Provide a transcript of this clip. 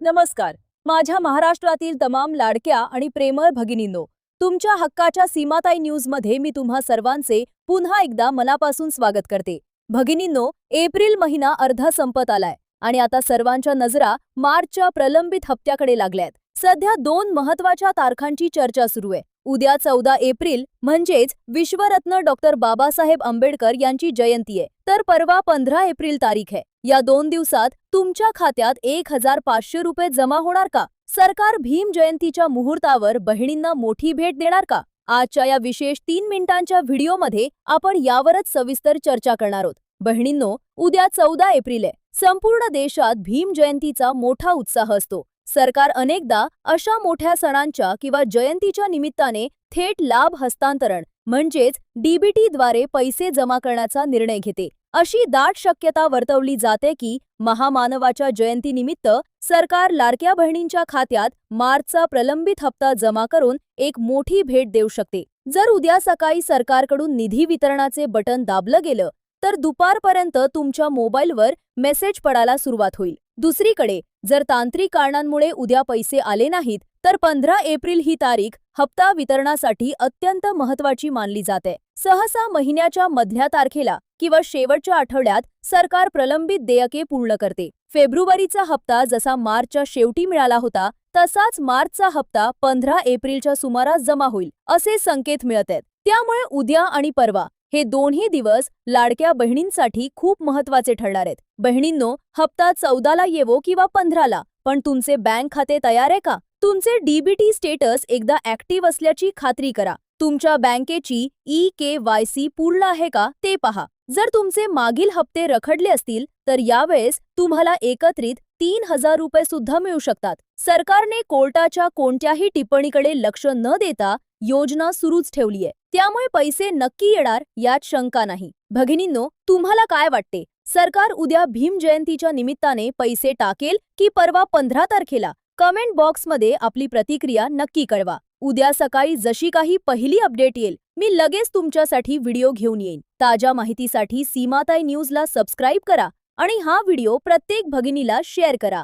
नमस्कार. माझ्या महाराष्ट्रातील तमाम लाडक्या आणि प्रेमळ भगिनींनो, तुमच्या हक्काच्या सीमाताई न्यूजमध्ये मी तुम्हा सर्वांचे पुन्हा एकदा मनापासून स्वागत करते. भगिनींनो, एप्रिल महिना अर्धा संपत आलाय आणि आता सर्वांच्या नजरा मार्चच्या प्रलंबित हप्त्याकडे लागल्यात. सध्या दोन महत्त्वाच्या तारखांची चर्चा सुरू आहे. उद्या 14 एप्रिल म्हणजेच विश्वरत्न डॉक्टर बाबासाहेब आंबेडकर यांची जयंती आहे, तर परवा 15 एप्रिल तारीख आहे. या 2 दिवसात तुमच्या खात्यात 1500 रुपये जमा होणार का? सरकार भीम जयंतीच्या मुहूर्तावर बहिणींना मोठी भेट देणार का? आजच्या या विशेष 3 मिनिटांच्या व्हिडिओमध्ये आपण यावरच सविस्तर चर्चा करणार आहोत. बहिणींनो, उद्या 14 एप्रिल आहे. संपूर्ण देशात भीम जयंतीचा मोठा उत्साह असतो. सरकार अनेकदा अशा मोठ्या सणांच्या किंवा जयंतीच्या निमित्ताने थेट लाभ हस्तांतरण म्हणजेच डीबीटी द्वारे पैसे जमा करण्याचा निर्णय घेते. अशी दाट शक्यता वर्तवली जाते की महामानवाच्या जयंतीनिमित्त सरकार लाडक्या बहिणींच्या खात्यात मार्चचा प्रलंबित हप्ता जमा करून एक मोठी भेट देऊ शकते. जर उद्या सकाळी सरकारकडून निधी वितरणाचे बटन दाबलं गेलं तर दुपारपर्यंत तुमच्या मोबाईलवर मेसेज पडायला सुरुवात होईल. दुसरीकडे जर तांत्रिक कारणांमुळे उद्या पैसे आले नाहीत तर 15 एप्रिल ही तारीख हप्ता वितरणासाठी अत्यंत महत्त्वाची मानली जाते. सहसा महिन्याच्या मधल्या तारखेला किंवा शेवटच्या आठवड्यात सरकार प्रलंबित देयके पूर्ण करते. फेब्रुवारीचा हप्ता जसा मार्चच्या शेवटी मिळाला होता तसाच मार्चचा हप्ता 15 एप्रिलच्या सुमारास जमा होईल असे संकेत मिळत आहेत. त्यामुळे उद्या आणि परवा हे दोन्ही दिवस लाडक्या बहिणींसाठी खूप महत्त्वाचे ठरणार आहेत. बहिणींनो, हप्ता 14ला येवो किंवा 15ला, पण तुमचे बँक खाते तयार आहे का? तुमचे डीबीटी स्टेटस एकदा ऍक्टिव्ह असल्याची खात्री करा. तुमच्या बँकेची EKYC पूर्ण आहे का ते पहा. जर तुमचे मागील हप्ते रखडले असतील तर यावेळेस तुम्हाला एकत्रित 3000 रुपये सुद्धा मिळू शकतात. सरकारने कोर्टाच्या कोणत्याही टिप्पणीकडे लक्ष न देता योजना सुरूच ठेवली आहे, त्यामुळे पैसे नक्की येणार यात शंका नाही. भगिनींनो, तुम्हाला काय वाटते? सरकार उद्या भीम जयंतीच्या निमित्ताने पैसे टाकेल की परवा 15 तारखेला? कमेंट बॉक्समध्ये आपली प्रतिक्रिया नक्की कळवा. उद्या सकाळी जशी काही पहिली अपडेट येईल मी लगेच तुमच्यासाठी व्हिडिओ घेऊन येईन. ताज्या माहितीसाठी सीमाताई न्यूजला सबस्क्राईब करा आणि हा व्हिडिओ प्रत्येक भगिनीला शेअर करा.